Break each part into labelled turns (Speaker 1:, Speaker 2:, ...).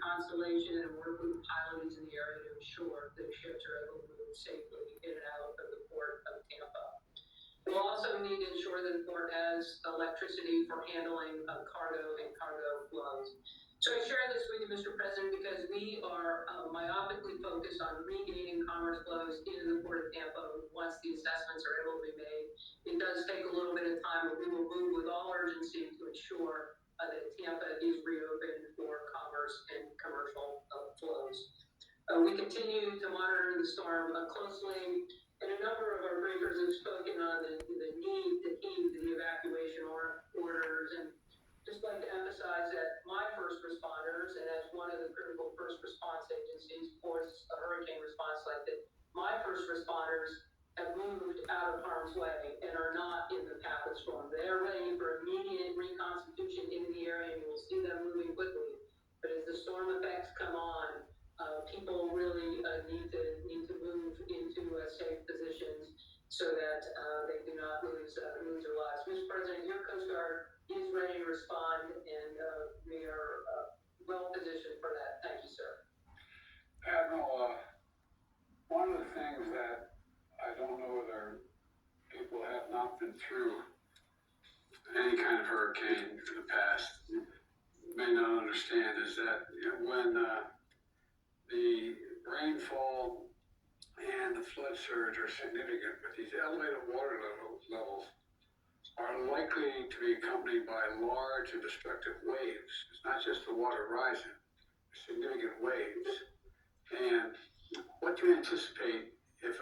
Speaker 1: Constellation and work with the pilots in the area to ensure that ships are able to move safely in and out of the port of Tampa. We'll also need to ensure that the port has electricity for handling cargo and cargo flows. So I share this with you, Mr. President, because we are myopically focused on regaining commerce flows into the Port of Tampa once the assessments are able to be made. It does take a little bit of time, but we will move with all urgency to ensure that Tampa is reopened for commerce and commercial flows. We continue to monitor the storm closely, and a number of our briefers have spoken on the need to heed the evacuation orders. And just like to emphasize that my first responders, and as one of the critical first response agencies for a hurricane response like that, my first responders have moved out of harm's way and are not in the path of storm. They are ready for immediate reconstitution in the area, and you will see them moving quickly. But as the storm effects come on, people really need to move into safe positions so that they do not lose their lives. Mr. President, your Coast Guard is ready to respond, and we are well positioned for that. Thank you, sir.
Speaker 2: Admiral, one of the things that I don't know whether people have not been through any kind of hurricane in the past may not understand is that when the rainfall and the flood surge are significant, but these elevated water levels are likely to be accompanied by large and destructive waves. It's not just the water rising, significant waves. And what do you anticipate, if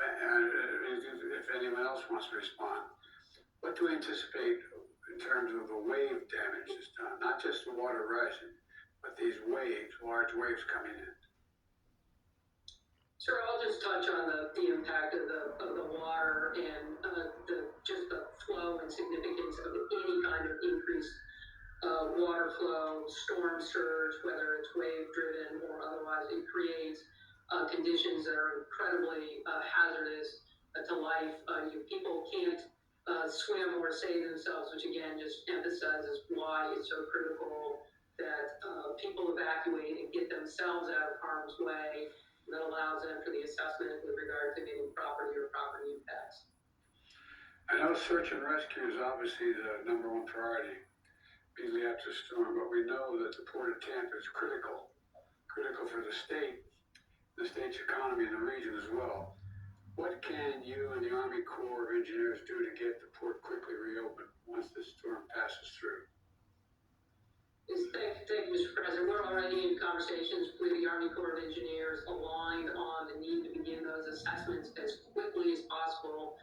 Speaker 2: anyone else wants to respond, what do we anticipate in terms of the wave damage this time? Not just the water rising, but these waves, large waves coming in.
Speaker 1: Sir, I'll just touch on the impact of the water and just the flow and significance of any kind of increased water flow, storm surge, whether it's wave driven or otherwise. It creates conditions that are incredibly hazardous to life. People can't swim or save themselves, which again just emphasizes why it's so critical that people evacuate and get themselves out of harm's way. That allows them for the assessment with regard to any property or property impacts.
Speaker 2: I know search and rescue is obviously the number one priority immediately after the storm, but we know that the Port of Tampa is critical for the state's economy and the region as well. What can you and the Army Corps of Engineers do to get the port quickly reopened once this storm passes through?
Speaker 1: Thank you, Mr. President. We're already in conversations with the Army Corps of Engineers aligned on the need to begin those assessments as quickly as possible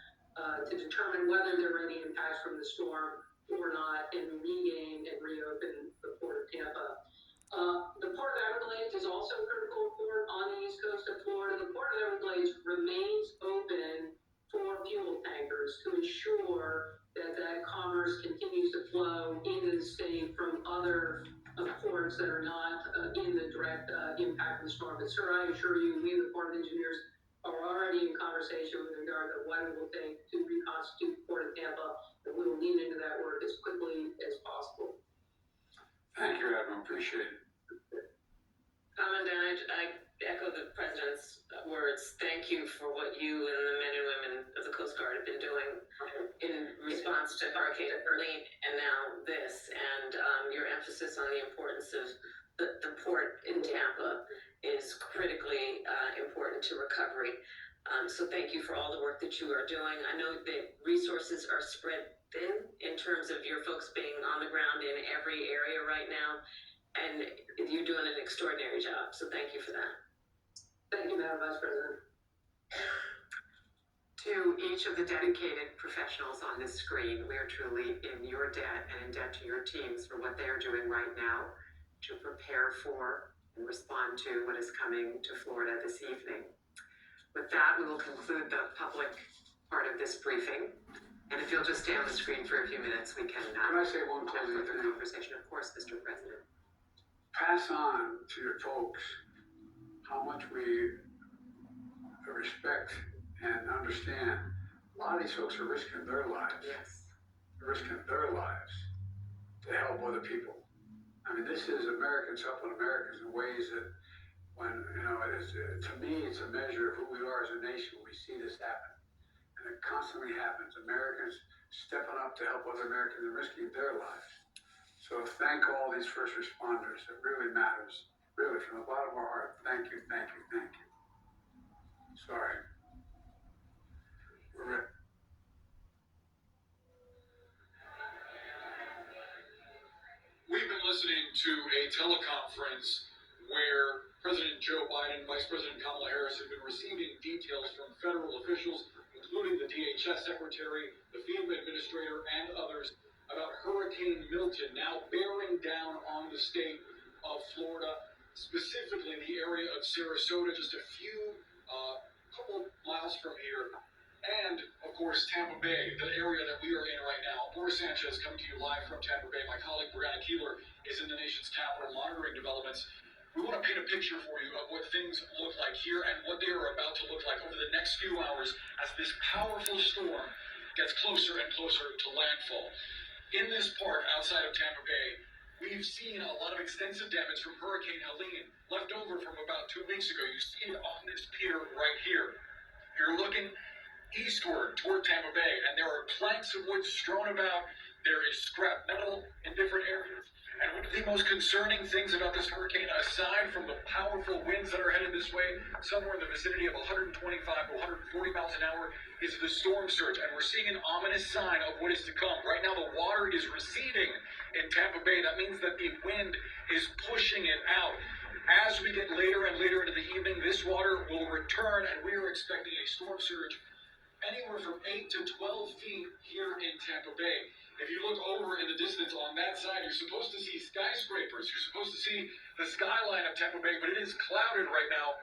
Speaker 1: to determine whether there are any impacts from the storm or not and regain and reopen the Port of Tampa. The Port of Everglades is also a critical port on the east coast of Florida. The Port of Everglades remains open for fuel tankers to ensure that commerce continues to flow into the state from other ports that are not in the direct impact of the storm. But sir, I assure you, we the Corps of Engineers are already in conversation with regard to what it will take to reconstitute the Port of Tampa, and we will lean into that work as quickly as possible.
Speaker 2: Thank you, Admiral. Appreciate it.
Speaker 3: Commandant, I echo the President's words. Thank you for what you and the men and women of the Coast Guard have been doing in response to Hurricane Helene and now this. And your emphasis on the importance of the port in Tampa is critically important to recovery. So thank you for all the work that you are doing. I know that resources are spread thin in terms of your folks being on the ground in every area right now. And you're doing an extraordinary job, so thank you for that.
Speaker 1: Thank you, Madam Vice President.
Speaker 4: To each of the dedicated professionals on this screen, we are truly in your debt and in debt to your teams for what they are doing right now to prepare for and respond to what is coming to Florida this evening. With that, we will conclude the public part of this briefing. And if you'll just stay on the screen for a few minutes, we can
Speaker 2: Can I say one
Speaker 4: have
Speaker 2: closing
Speaker 4: further
Speaker 2: thing?
Speaker 4: conversation. Of course, Mr. President.
Speaker 2: Pass on to your folks how much we respect and understand. A lot of these folks are risking their lives.
Speaker 4: Yes.
Speaker 2: Risking their lives to help other people. I mean, this is Americans helping Americans in ways that, when, you know, it is, to me, it's a measure of who we are as a nation. We see this happen. And it constantly happens. Americans stepping up to help other Americans and risking their lives. So thank all these first responders. It really matters. Really, from the bottom of our heart, thank you, thank you, thank you. Sorry. We're ready.
Speaker 5: We've been listening to a teleconference where President Joe Biden and Vice President Kamala Harris have been receiving details from federal officials, including the DHS Secretary, the FEMA Administrator, and others, about Hurricane Milton now bearing down on the state of Florida, specifically the area of Sarasota, just a few couple miles from here. And, of course, Tampa Bay, the area that we are in right now. Boris Sanchez coming to you live from Tampa Bay. My colleague, Brianna Keeler, is in the nation's capital monitoring developments. We want to paint a picture for you of what things look like here and what they are about to look like over the next few hours as this powerful storm gets closer and closer to landfall. In this part outside of Tampa Bay, we've seen a lot of extensive damage from Hurricane Helene left over from about 2 weeks ago. You see it on this pier right here. You're looking eastward toward Tampa Bay, and there are planks of wood strewn about. There is scrap metal in different areas. And one of the most concerning things about this hurricane, aside from the powerful winds that are headed this way, somewhere in the vicinity of 125 to 140 miles an hour, is the storm surge. And we're seeing an ominous sign of what is to come. Right now, the water is receding in Tampa Bay. That means that the wind is pushing it out. As we get later and later into the evening, this water will return, and we are expecting a storm surge anywhere from 8 to 12 feet here in Tampa Bay. If you look over in the distance on that side, you're supposed to see skyscrapers. You're supposed to see the skyline of Tampa Bay, but it is clouded right now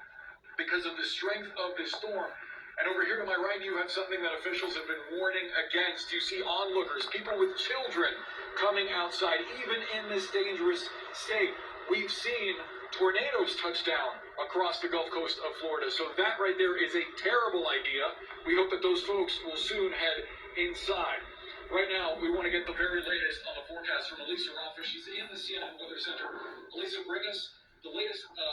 Speaker 5: because of the strength of this storm. And over here to my right, you have something that officials have been warning against. You see onlookers, people with children coming outside, even in this dangerous state. We've seen tornadoes touch down across the Gulf Coast of Florida. So that right there is a terrible idea. We hope that those folks will soon head inside. Right now, we want to get the very latest on the forecast from Elisa Ralph. She's in the CNN Weather Center. Elisa, bring us the latest update.